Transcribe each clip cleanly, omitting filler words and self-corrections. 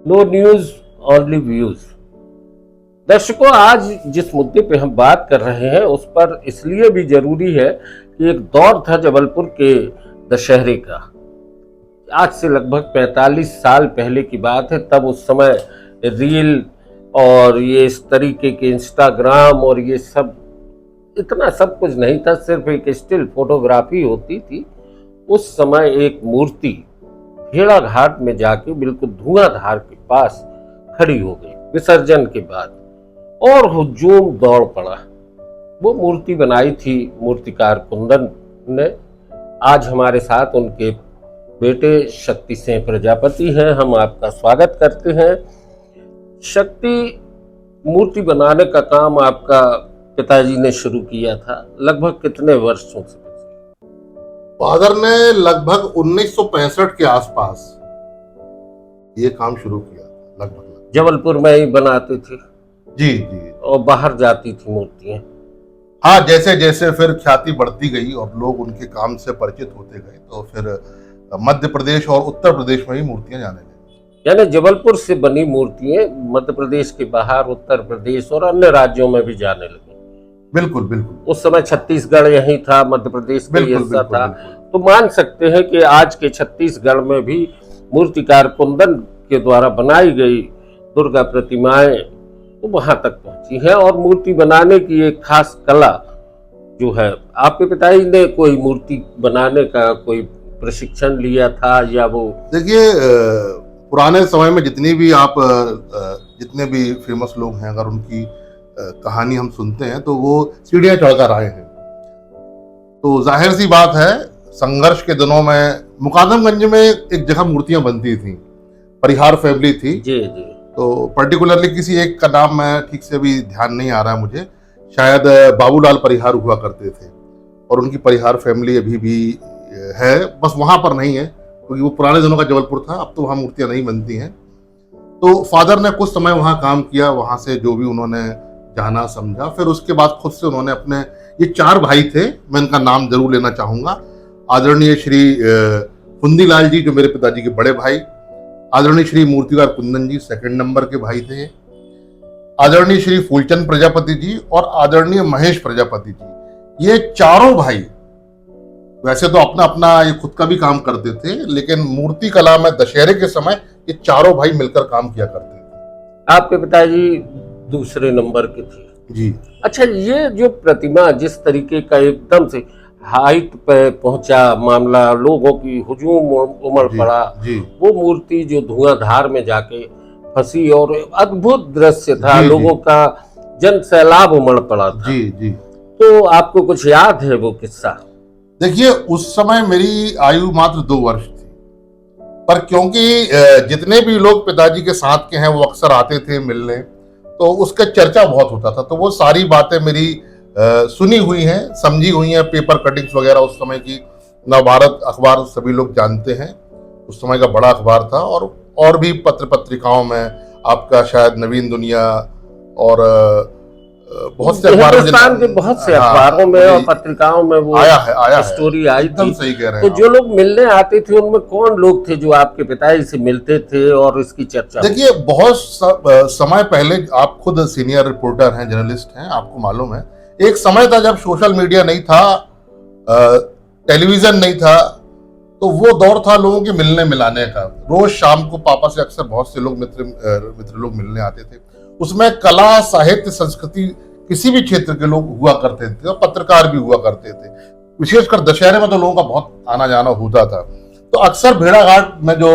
No news only views. दर्शकों, आज जिस मुद्दे पे हम बात कर रहे हैं उस पर इसलिए भी जरूरी है कि एक दौर था जबलपुर के दशहरे का। आज से लगभग 45 साल पहले की बात है। तब उस समय रील और ये इस तरीके के इंस्टाग्राम और ये सब इतना सब कुछ नहीं था, सिर्फ एक स्टिल फोटोग्राफी होती थी। उस समय एक मूर्ति भेड़ा घाट में जाके बिल्कुल धुआंधार के पास खड़ी हो गई विसर्जन के बाद, और हुजूम दौड़ पड़ा। वो मूर्ति बनाई थी मूर्तिकार कुंदन ने। आज हमारे साथ उनके बेटे शक्ति सिंह प्रजापति हैं। हम आपका स्वागत करते हैं। शक्ति, मूर्ति बनाने का काम आपका पिताजी ने शुरू किया था, लगभग कितने वर्षों से? फादर ने लगभग 1965 के आसपास ये काम शुरू किया, लगभग। जबलपुर में ही बनाते थे? जी जी। और बाहर जाती थी मूर्तियां? हाँ, जैसे जैसे फिर ख्याति बढ़ती गई और लोग उनके काम से परिचित होते गए तो फिर मध्य प्रदेश और उत्तर प्रदेश में ही मूर्तियां जाने लगी। यानी जबलपुर से बनी मूर्तियां मध्य प्रदेश के बाहर, उत्तर प्रदेश और अन्य राज्यों में भी जाने लगी। बिल्कुल बिल्कुल। उस समय छत्तीसगढ़ यहीं था, मध्य प्रदेश का हिस्सा था। बिल्कुल। तो मान सकते हैं कि आज के छत्तीसगढ़ में भी मूर्तिकार कुंदन के द्वारा बनाई गई दुर्गा प्रतिमाएं तो वहां तक पहुंची है। और मूर्ति बनाने की एक खास कला जो है, आपके पिताजी ने कोई मूर्ति बनाने का कोई प्रशिक्षण लिया था या वो? देखिए, पुराने समय में जितने भी फेमस लोग हैं, अगर उनकी कहानी हम सुनते हैं तो वो सीढ़ियां चढ़कर आए हैं। तो जाहिर सी बात है, संघर्ष के दिनों में मुकादमगंज में एक जगह मूर्तियां बनती थी, परिहार फैमिली थी। जी जी। तो पर्टिकुलरली किसी एक का नाम मैं ठीक से भी ध्यान नहीं आ रहा है मुझे, शायद बाबूलाल परिहार हुआ करते थे, और उनकी परिहार फैमिली अभी भी है, बस वहां पर नहीं है क्योंकि वो पुराने दिनों का जबलपुर था। अब तो वहां मूर्तियां नहीं बनती हैं। तो फादर ने कुछ समय वहां काम किया, वहां से जो भी उन्होंने जाना समझा, फिर उसके बाद खुद से उन्होंने अपने, ये 4 भाई थे, मैं इनका नाम जरूर लेना चाहूंगा। आदरणीय श्री फुंदीलाल जी जो मेरे पिताजी के बड़े भाई, आदरणीय श्री मूर्तिकार कुंदन जी सेकंड नंबर के भाई थे, आदरणीय श्री फूलचंद प्रजापति जी और आदरणीय महेश प्रजापति जी। ये चारों भाई वैसे तो अपना अपना ये खुद का भी काम करते थे, लेकिन मूर्ति कला में दशहरे के समय ये चारों भाई मिलकर काम किया करते थे। आपके पिताजी दूसरे नंबर के थे? जी। अच्छा, ये जो प्रतिमा जिस तरीके का एकदम से हाइट पे पहुंचा मामला, लोगों की हुजूम उमड़ पड़ा, वो मूर्ति जो धुआंधार में जाके फंसी और अद्भुत दृश्य था, लोगों का जन सैलाब उमड़ पड़ा था। जी जी। तो आपको कुछ याद है वो किस्सा? देखिए, उस समय मेरी आयु मात्र 2 वर्ष थी, पर क्योंकि जितने भी लोग पिताजी के साथ के हैं वो अक्सर आते थे मिलने, तो उसका चर्चा बहुत होता था। तो वो सारी बातें मेरी सुनी हुई हैं, समझी हुई हैं। पेपर कटिंग्स वगैरह उस समय की, नवभारत अखबार सभी लोग जानते हैं, उस समय का बड़ा अखबार था, और भी पत्र पत्रिकाओं में आपका शायद नवीन दुनिया और बहुत से हिंदुस्तान के बहुत से अखबारों में और पत्रिकाओं में वो आया स्टोरी आई थी। सही कह रहे हैं। तो जो लोग मिलने आते थे उनमें कौन लोग थे जो आपके पिताजी से मिलते थे और इसकी चर्चा? देखिए, बहुत समय पहले, आप खुद सीनियर रिपोर्टर हैं, जर्नलिस्ट हैं, आपको मालूम है, एक समय था जब सोशल मीडिया नहीं था, टेलीविजन नहीं था, तो वो दौर था लोगों के मिलने मिलाने का। रोज शाम को पापा से अक्सर बहुत से लोग मित्र लोग मिलने आते थे। उसमें कला, साहित्य, संस्कृति, किसी भी क्षेत्र के लोग हुआ करते थे और पत्रकार भी हुआ करते थे। विशेषकर दशहरे में तो लोगों का बहुत आना जाना होता था। तो अक्सर भेड़ाघाट में जो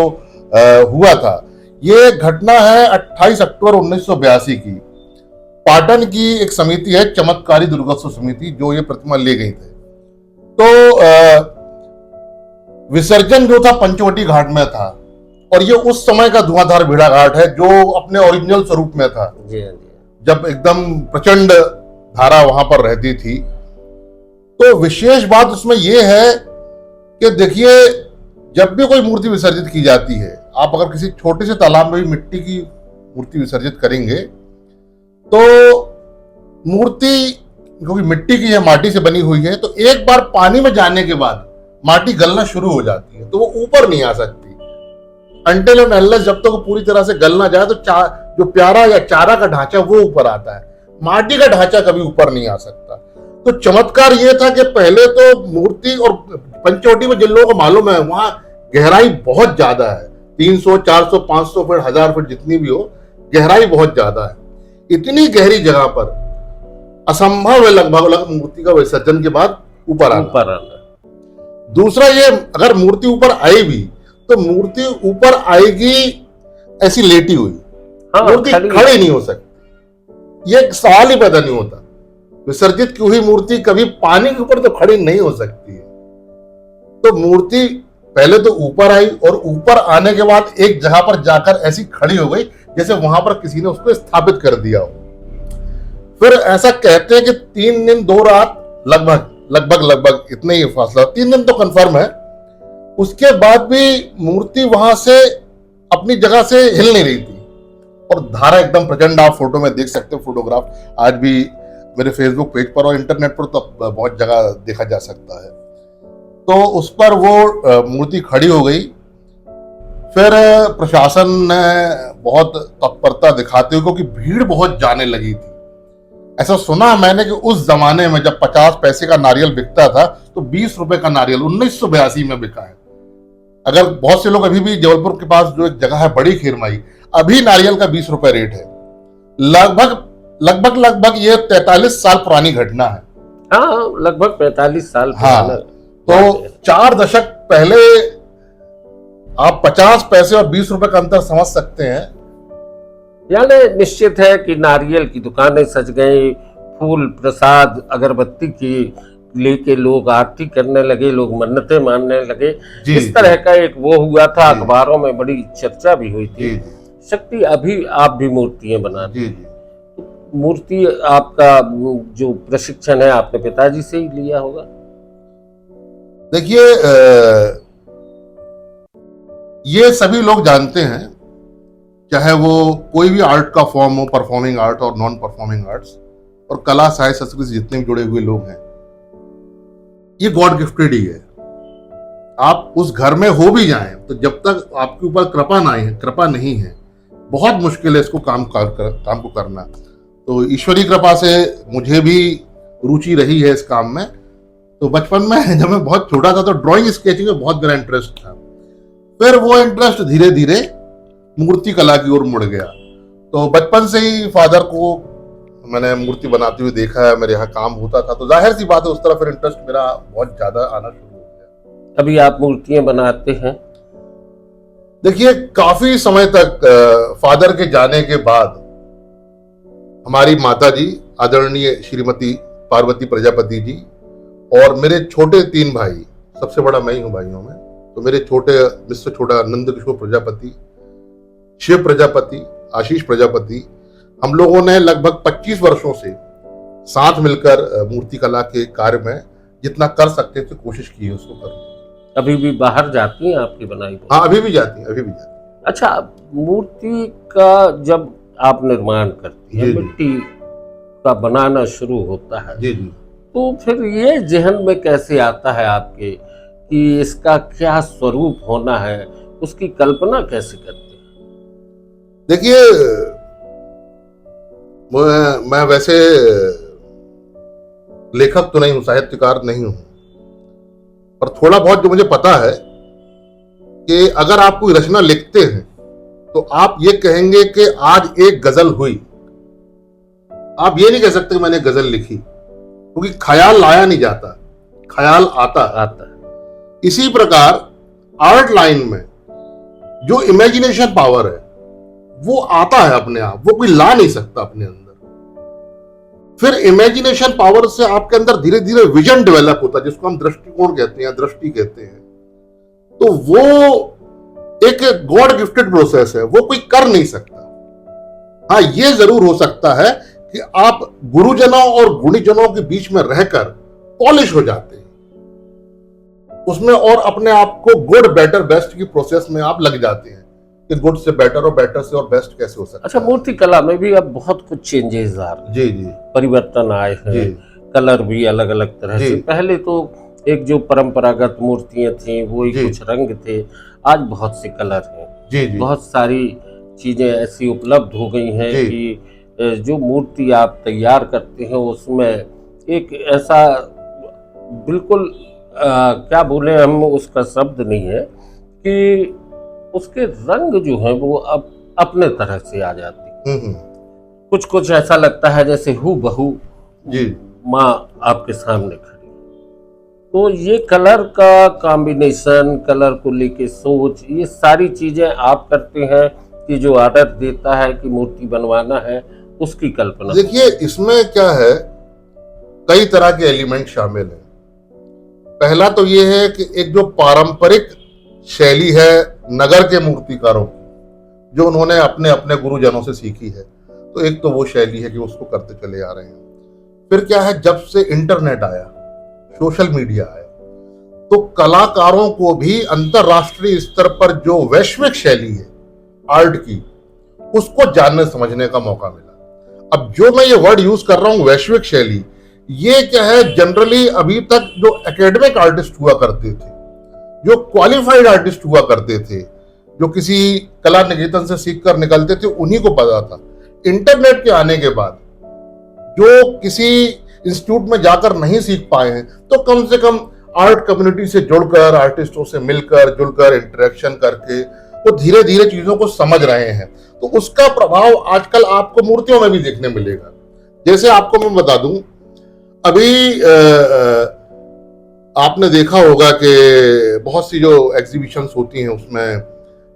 हुआ था, ये घटना है 28 अक्टूबर 1982 की। पाटन की एक समिति है, चमत्कारी दुर्गोत्सव समिति, जो ये प्रतिमा ले गई थे। तो विसर्जन जो था पंचवटी घाट में था, और ये उस समय का धुआंधार भेड़ा घाट है जो अपने ओरिजिनल स्वरूप में था, जब एकदम प्रचंड धारा वहां पर रहती थी। तो विशेष बात उसमें यह है कि देखिए, जब भी कोई मूर्ति विसर्जित की जाती है, आप अगर किसी छोटे से तालाब में भी मिट्टी की मूर्ति विसर्जित करेंगे तो मूर्ति क्योंकि मिट्टी की है, माटी से बनी हुई है, तो एक बार पानी में जाने के बाद माटी गलना शुरू हो जाती है, तो वो ऊपर नहीं आ सकती। अनटिल एंड अनलेस जब तक वो पूरी तरह से गल ना जाए तो जो प्यारा या चारा का ढांचा वो ऊपर आता है, माटी का ढांचा कभी ऊपर नहीं आ सकता। तो चमत्कार ये था कि पहले तो मूर्ति, और पंचवटी में जिन लोगों को मालूम है वहां गहराई बहुत ज्यादा है, 300, 400, 500 फीट, 1000 फीट जितनी भी हो, गहराई बहुत ज्यादा है। इतनी गहरी जगह पर असंभव है लगभग मूर्ति का विसर्जन के बाद ऊपर आना। दूसरा ये, अगर मूर्ति ऊपर आई भी तो मूर्ति ऊपर आएगी ऐसी लेटी हुई, मूर्ति खड़ी नहीं हो सकती। ये एक सवाल ही पैदा नहीं होता। विसर्जित की हुई मूर्ति कभी पानी के ऊपर तो खड़ी नहीं हो सकती है। तो मूर्ति पहले तो ऊपर आई और ऊपर आने के बाद एक जगह पर जाकर ऐसी खड़ी हो गई जैसे वहां पर किसी ने उसको स्थापित कर दिया हो। फिर ऐसा कहते हैं कि 3 दिन 2 रात लगभग इतने ही फासला, 3 दिन तो कंफर्म है। उसके बाद भी मूर्ति वहां से अपनी जगह से हिल नहीं रही थी और धारा एकदम प्रचंड। आप फोटो में देख सकते हो, फोटोग्राफ आज भी मेरे फेसबुक पेज पर और इंटरनेट पर तो बहुत जगह देखा जा सकता है। तो उस पर वो मूर्ति खड़ी हो गई। फिर प्रशासन ने बहुत तत्परता दिखाते हुए, क्योंकि भीड़ बहुत जाने लगी थी। ऐसा सुना मैंने कि उस जमाने में जब 50 पैसे का नारियल बिकता था तो 20 रुपए का नारियल 1982 में बिका है। अगर बहुत से लोग अभी भी, जबलपुर के पास जो एक जगह है बड़ी खीरमाई, अभी नारियल का 20 रुपए रेट है। लगभग ये 43 साल पुरानी घटना है। हाँ, लगभग 45 साल। हाँ, तो 4 दशक पहले आप 50 पैसे और 20 रुपए का अंतर समझ सकते हैं। यानी निश्चित है कि नारियल की दुकानें सज गई, फूल प्रसाद अगरबत्ती की लेके लोग आरती करने लगे, लोग मन्नतें मानने लगे। इस तरह का एक वो हुआ था, अखबारों में बड़ी चर्चा भी हुई थी। शक्ति, अभी आप भी मूर्तियां बनाते हैं। मूर्ति आपका जो प्रशिक्षण है आपने पिताजी से ही लिया होगा? देखिए, ये सभी लोग जानते हैं, चाहे वो कोई भी आर्ट का फॉर्म हो, परफॉर्मिंग आर्ट और नॉन परफॉर्मिंग आर्ट्स, और कला साहित्य संस्कृति से जितने भी जुड़े हुए लोग हैं, ये गॉड गिफ्टेड ही है। आप उस घर में हो भी जाएं तो जब तक आपके ऊपर कृपा नहीं है, बहुत मुश्किल है इसको काम को करना। तो ईश्वरी कृपा से मुझे भी रुचि रही है इस काम में। तो बचपन में जब मैं बहुत छोटा था तो ड्राइंग स्केचिंग में बहुत मेरा इंटरेस्ट था। फिर वो इंटरेस्ट धीरे धीरे मूर्ति कला की ओर मुड़ गया। तो बचपन से ही फादर को मैंने मूर्ति बनाते हुए देखा है, मेरे यहाँ काम होता था, तो जाहिर सी बात है उस तरफ फिर इंटरेस्ट मेरा बहुत ज्यादा आना शुरू हो गया। अभी आप मूर्तियां बनाते हैं? देखिए, काफी समय तक फादर के जाने के बाद हमारी माता जी आदरणीय श्रीमती पार्वती प्रजापति जी और मेरे छोटे 3 भाई, सबसे बड़ा मैं ही हूं भाइयों में, तो मेरे मुझसे छोटा नंद किशोर प्रजापति, शिव प्रजापति, आशीष प्रजापति, हम लोगों ने लगभग 25 वर्षों से साथ मिलकर मूर्ति कला के कार्य में जितना कर सकते थे कोशिश की है उसको करने। अभी भी बाहर जाती हैं आपकी बनाई? हाँ, अभी भी जाती हैं। अच्छा, मूर्ति का जब आप निर्माण करती है, मिट्टी का बनाना शुरू होता है, जी, तो फिर ये जहन में कैसे आता है आपके कि इसका क्या स्वरूप होना है, उसकी कल्पना कैसे करते हैं? देखिए, मैं वैसे लेखक तो नहीं हूं, साहित्यकार नहीं हूं, पर थोड़ा बहुत जो मुझे पता है कि अगर आप कोई रचना लिखते हैं तो आप ये कहेंगे कि आज एक गजल हुई, आप ये नहीं कह सकते मैंने गजल लिखी, क्योंकि ख्याल लाया नहीं जाता, ख्याल आता है। इसी प्रकार आर्ट लाइन में जो इमेजिनेशन पावर है वो आता है अपने आप, वो कोई ला नहीं सकता अपने अंदर। फिर इमेजिनेशन पावर से आपके अंदर धीरे धीरे विजन डेवलप होता है, जिसको हम दृष्टिकोण कहते हैं, दृष्टि कहते हैं। तो वो एक गॉड गिफ्टेड प्रोसेस है, वो कोई कर नहीं सकता। हाँ, ये जरूर हो सकता है कि आप गुरुजनों और गुणीजनों के बीच में रहकर पॉलिश हो जाते हैं उसमें, और अपने आप को गुड बेटर बेस्ट की प्रोसेस में आप लग जाते हैं कि गुड से बेटर और बेटर से और बेस्ट कैसे हो सकता है। अच्छा, मूर्ति कला में भी अब बहुत कुछ चेंजेस आ रहे हैं, जी, परिवर्तन आए हैं, कलर भी अलग अलग तरह से। पहले तो एक जो परंपरागत मूर्तियां थी वो ही कुछ रंग थे, आज बहुत से कलर हैं। जी जी बहुत सारी चीजें ऐसी उपलब्ध हो गई हैं जी। कि जो मूर्ति आप तैयार करते हैं उसमें एक ऐसा बिल्कुल क्या बोले, हम उसका शब्द नहीं है कि उसके रंग जो है वो अब अपने तरह से आ जाते हैं। हम्म। कुछ कुछ ऐसा लगता है जैसे हू बहू जी माँ आपके सामने खड़ी। तो ये कलर का कॉम्बिनेशन, कलर को लेके सोच, ये सारी चीजें आप करते हैं कि जो ऑर्डर देता है कि मूर्ति बनवाना है उसकी कल्पना। देखिए, इसमें क्या है, कई तरह के एलिमेंट शामिल हैं। पहला तो ये है कि एक जो पारंपरिक शैली है नगर के मूर्तिकारों की, जो उन्होंने अपने अपने गुरुजनों से सीखी है, तो एक तो वो शैली है कि उसको करते चले आ रहे हैं। फिर क्या है, जब से इंटरनेट आया, सोशल मीडिया आया, तो कलाकारों को भी अंतरराष्ट्रीय स्तर पर जो वैश्विक शैली है आर्ट की, उसको जानने समझने का मौका मिला। अब जो मैं ये वर्ड यूज कर रहा हूं, वैश्विक शैली, ये क्या है, जनरली अभी तक जो एकेडमिक आर्टिस्ट हुआ करते थे, जो क्वालिफाइड आर्टिस्ट हुआ करते थे, जो किसी कला निकेतन से सीख कर निकलते थे, उन्हीं को पता था। इंटरनेट के आने के बाद जो किसी इंस्टीट्यूट में जाकर नहीं सीख पाए हैं, तो कम से कम आर्ट कम्युनिटी से जुड़कर, आर्टिस्टों से मिलकर जुड़कर इंटरेक्शन करके वो धीरे धीरे चीजों को समझ रहे हैं। तो उसका प्रभाव आजकल आपको मूर्तियों में भी देखने मिलेगा। जैसे आपको मैं बता दूं, अभी आपने देखा होगा कि बहुत सी जो एग्जीबिशंस होती हैं उसमें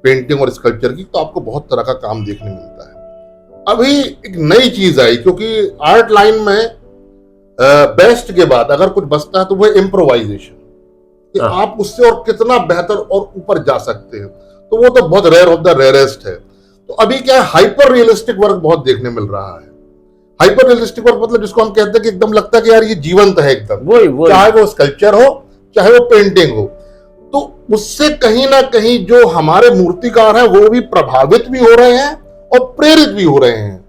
पेंटिंग और स्कल्पचर की, तो आपको बहुत तरह का काम देखने मिलता है। अभी एक नई चीज आई, क्योंकि आर्ट लाइन में बेस्ट के बाद अगर कुछ बचता है तो वो इम्प्रोवाइजेशन, कि हाँ। आप उससे और कितना बेहतर और ऊपर जा सकते हैं, तो वो तो बहुत रेयर ऑफ द रेयरेस्ट है। तो अभी क्या है, हाइपर रियलिस्टिक वर्क बहुत देखने मिल रहा है। हाइपर रियलिस्टिक वर्क मतलब जिसको हम कहते हैं कि एकदम लगता है कि यार ये जीवंत है एकदम, वही चाहे वो स्कल्पचर हो चाहे वो पेंटिंग हो। तो उससे कहीं ना कहीं जो हमारे मूर्तिकार हैं वो भी प्रभावित भी हो रहे हैं और प्रेरित भी हो रहे हैं।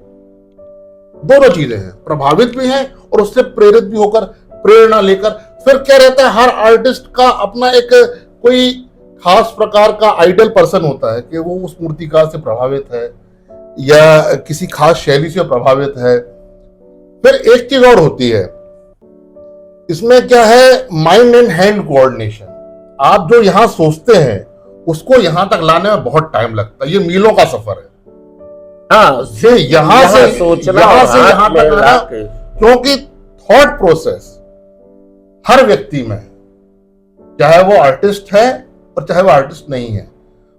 दोनों चीजें हैं, प्रभावित भी हैं और उससे प्रेरित भी होकर, प्रेरणा लेकर। फिर क्या रहता है, हर आर्टिस्ट का अपना एक कोई खास प्रकार का आइडल पर्सन होता है कि वो उस मूर्तिकार से प्रभावित है या किसी खास शैली से प्रभावित है। फिर एक चीज और होती है इसमें, क्या है, माइंड एंड हैंड कोऑर्डिनेशन। आप जो यहां सोचते हैं उसको यहां तक लाने में बहुत टाइम लगता है, ये मीलों का सफर है। हाँ, यहां से सोचना यहां तक आना, क्योंकि थॉट प्रोसेस हर व्यक्ति में है, चाहे वो आर्टिस्ट है और चाहे वो आर्टिस्ट नहीं है,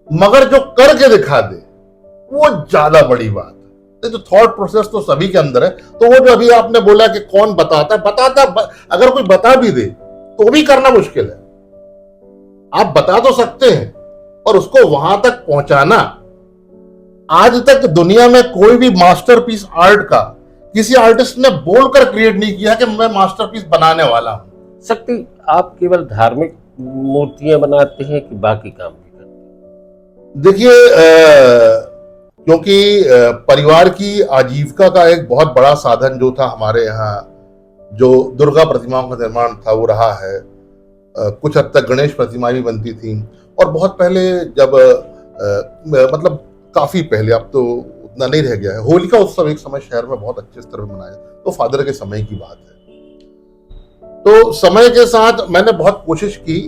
मगर जो करके दिखा दे वो ज्यादा बड़ी बात है। तो थॉट प्रोसेस तो सभी के अंदर है। तो वो जो अभी आपने बोला कि कौन बताता है, अगर कोई बता भी दे तो भी करना मुश्किल है। आप बता तो सकते हैं और उसको वहां तक पहुंचाना, आज तक दुनिया में कोई भी मास्टरपीस आर्ट का किसी आर्टिस्ट ने बोलकर क्रिएट नहीं किया कि मैं मास्टरपीस बनाने वाला हूं। शक्ति, आप केवल धार्मिक मूर्तियां बनाते हैं कि बाकी काम भी करते हैं? देखिए, क्योंकि परिवार की आजीविका का एक बहुत बड़ा साधन जो था हमारे यहाँ, जो दुर्गा प्रतिमाओं का निर्माण था वो रहा है। कुछ हद तक गणेश प्रतिमा भी बनती थी, और बहुत पहले जब मतलब काफी पहले, अब तो उतना नहीं रह गया है, होलिका उत्सव एक समय शहर में बहुत अच्छे स्तर पर मनाया, तो फादर के समय की बात है। तो समय के साथ मैंने बहुत कोशिश की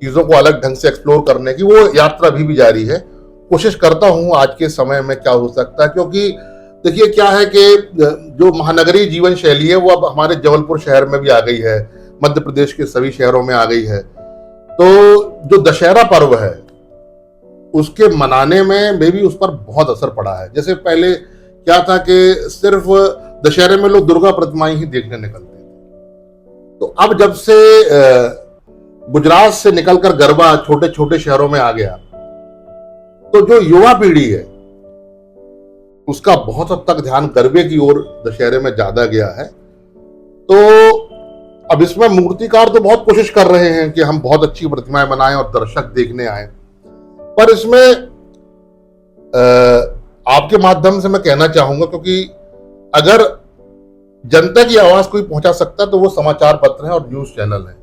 चीजों को अलग ढंग से एक्सप्लोर करने की, वो यात्रा अभी भी जारी है। कोशिश करता हूं आज के समय में क्या हो सकता है, क्योंकि देखिए क्या है कि जो महानगरीय जीवन शैली है वो अब हमारे जबलपुर शहर में भी आ गई है, मध्य प्रदेश के सभी शहरों में आ गई है। तो जो दशहरा पर्व है उसके मनाने में भी उस पर बहुत असर पड़ा है। जैसे पहले क्या था कि सिर्फ दशहरे में लोग दुर्गा प्रतिमाएं ही देखने निकलते थे, तो अब जब से गुजरात से निकलकर गरबा छोटे छोटे शहरों में आ गया, तो जो युवा पीढ़ी है उसका बहुत हद तक ध्यान गरबे की ओर दशहरे में ज्यादा गया है। तो अब इसमें मूर्तिकार तो बहुत कोशिश कर रहे हैं कि हम बहुत अच्छी प्रतिमाएं बनाएं और दर्शक देखने आए, पर इसमें आपके माध्यम से मैं कहना चाहूंगा, क्योंकि अगर जनता की आवाज कोई पहुंचा सकता है तो वो समाचार पत्र हैं और न्यूज चैनल हैं।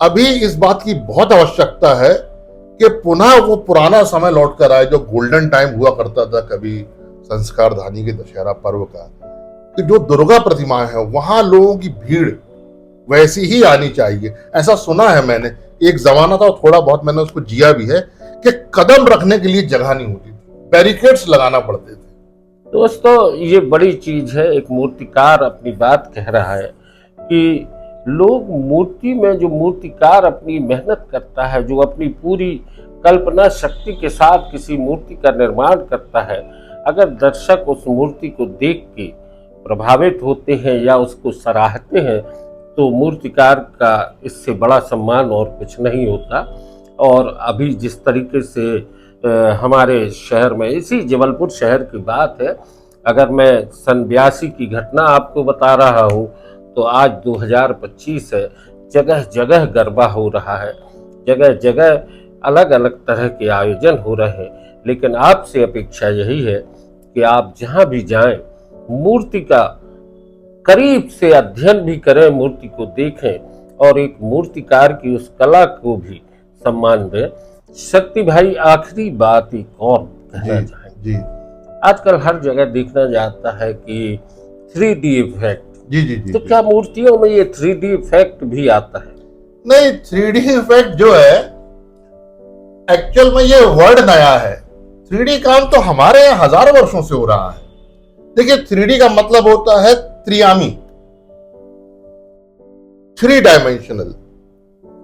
अभी इस बात की बहुत आवश्यकता है कि पुनः वो पुराना समय लौट कर आए जो गोल्डन टाइम हुआ करता था कभी संस्कार धानी के दशहरा पर्व का, कि जो दुर्गा प्रतिमाएं हैं वहां लोगों की भीड़ वैसी ही आनी चाहिए। ऐसा सुना है मैंने, एक जमाना था, थोड़ा बहुत मैंने उसको जिया भी है, कि कदम रखने के लिए जगह नहीं होती थी, बैरिकेड्स लगाना पड़ते थे। दोस्तों ये बड़ी चीज है, एक मूर्तिकार अपनी बात कह रहा है कि लोग मूर्ति में, जो मूर्तिकार अपनी मेहनत करता है, जो अपनी पूरी कल्पना शक्ति के साथ किसी मूर्ति का निर्माण करता है, अगर दर्शक उस मूर्ति को देख के प्रभावित होते हैं या उसको सराहते हैं तो मूर्तिकार का इससे बड़ा सम्मान और कुछ नहीं होता। और अभी जिस तरीके से हमारे शहर में, इसी जबलपुर शहर की बात है, अगर मैं सन 82 की घटना आपको बता रहा हूँ तो आज 2025 है, जगह जगह गरबा हो रहा है, जगह जगह अलग अलग तरह के आयोजन हो रहे हैं। लेकिन आपसे अपेक्षा यही है कि आप जहाँ भी जाएं मूर्ति का करीब से अध्ययन भी करें, मूर्ति को देखें और एक मूर्तिकार की उस कला को भी सम्मान दें। शक्ति भाई, आखिरी बात एक और कहना चाहेंगे। जी, आजकल हर जगह देखना जाता है कि 3D इफेक्ट, जी जी जी, तो क्या मूर्तियों में ये 3D इफेक्ट भी आता है? नहीं, 3D इफेक्ट जो है एक्चुअल में ये वर्ड नया है। 3D काम तो हमारे यहाँ हजारों वर्षों से हो रहा है। देखिए, 3D का मतलब होता है त्रियामी, 3 डायमेंशनल,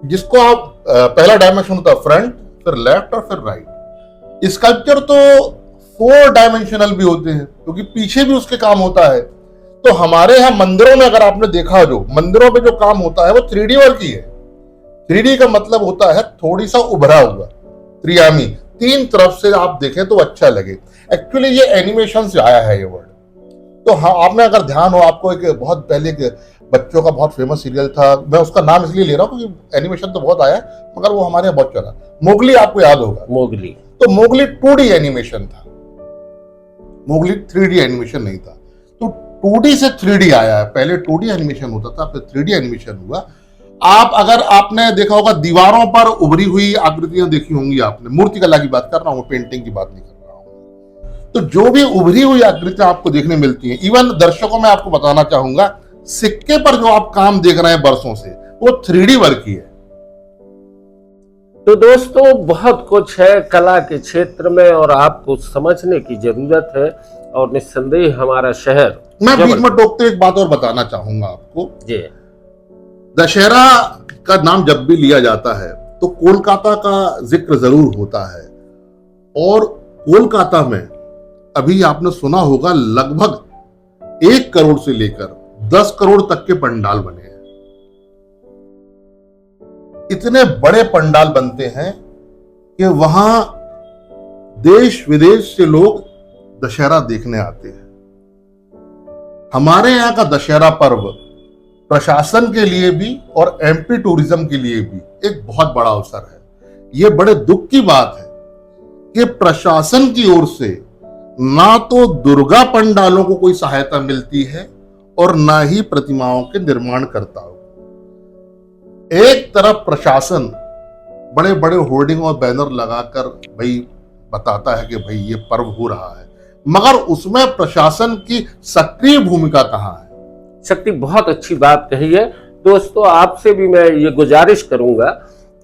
जिसको आप पहला डायमेंशन होता है फ्रंट, फिर लेफ्ट और फिर राइट। स्कल्पचर तो 4 डायमेंशनल भी होते हैं क्योंकि पीछे भी उसके काम होता है। तो हमारे यहाँ मंदिरों में अगर आपने देखा, जो मंदिरों में जो काम होता है वो 3D वर्क ही है। 3D का मतलब होता है थोड़ी सा उभरा हुआ, त्रियामी, 3 तरफ से आप देखें तो अच्छा लगे। एक्चुअली ये एनिमेशन से आया है ये वर्ड। तो हाँ, आपने अगर ध्यान हो, आपको एक बहुत पहले एक बच्चों का बहुत फेमस सीरियल था, मैं उसका नाम इसलिए ले रहा हूँ क्योंकि एनिमेशन तो बहुत आया मगर वो हमारे यहाँ बहुत चला, मोगली, आपको याद होगा मोगली। तो मोगली 2D एनिमेशन था, मोगली 3D एनिमेशन नहीं था। तो 2D से 3D आया है, पहले 2D एनिमेशन होता था, फिर 3D एनिमेशन हुआ। आप अगर आपने देखा होगा, दीवारों पर उभरी हुई आकृतियां देखी होंगी आपने, मूर्तिकला की बात कर रहा हूँ, पेंटिंग की बात नहीं कर रहा हूँ। तो जो भी उभरी हुई आकृतियां आपको देखने मिलती हैं, इवन दर्शकों में आपको बताना चाहूंगा, सिक्के पर जो आप काम देख रहे हैं बरसों से, वो 3D वर्क ही है। तो दोस्तों बहुत कुछ है कला के क्षेत्र में और आपको समझने की जरूरत है। और निस्संदेह हमारा शहर, मैं बीच में टोकते एक बात और बताना चाहूंगा आपको जी। दशहरा का नाम जब भी लिया जाता है तो कोलकाता का जिक्र जरूर होता है। और कोलकाता में अभी आपने सुना होगा लगभग 1 करोड़ से लेकर 10 करोड़ तक के पंडाल बने हैं। इतने बड़े पंडाल बनते हैं कि वहां देश विदेश से लोग दशहरा देखने आते हैं। हमारे यहाँ का दशहरा पर्व प्रशासन के लिए भी और एमपी टूरिज्म के लिए भी एक बहुत बड़ा अवसर है। यह बड़े दुख की बात है कि प्रशासन की ओर से ना तो दुर्गा पंडालों को कोई सहायता मिलती है और ना ही प्रतिमाओं के निर्माणकर्ताओं को। एक तरफ प्रशासन बड़े बड़े होर्डिंग और बैनर लगाकर भाई बताता है कि भाई ये पर्व हो रहा है, मगर उसमें प्रशासन की सक्रिय भूमिका कहाँ है? शक्ति, बहुत अच्छी बात कही है। दोस्तों आपसे भी मैं ये गुजारिश करूंगा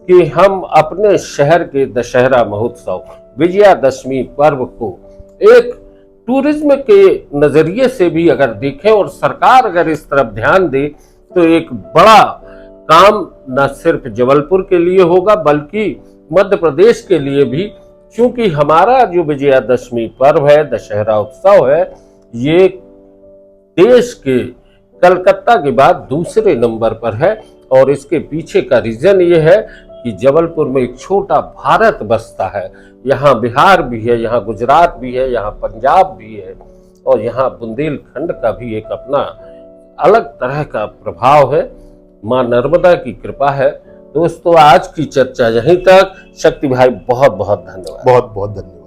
कि हम अपने शहर के दशहरा महोत्सव, विजयादशमी पर्व को एक टूरिज्म के नजरिए से भी अगर देखें और सरकार अगर इस तरफ ध्यान दे तो एक बड़ा काम न सिर्फ जबलपुर के लिए होगा बल्कि मध्य प्रदेश के लिए भी, क्योंकि हमारा जो विजयादशमी पर्व है, दशहरा उत्सव है, ये देश के कलकत्ता के बाद दूसरे नंबर पर है। और इसके पीछे का रीजन ये है कि जबलपुर में एक छोटा भारत बसता है। यहाँ बिहार भी है, यहाँ गुजरात भी है, यहाँ पंजाब भी है और यहाँ बुंदेलखंड का भी एक अपना अलग तरह का प्रभाव है। माँ नर्मदा की कृपा है। दोस्तों आज की चर्चा यहीं तक। शक्ति भाई बहुत बहुत धन्यवाद। बहुत बहुत धन्यवाद।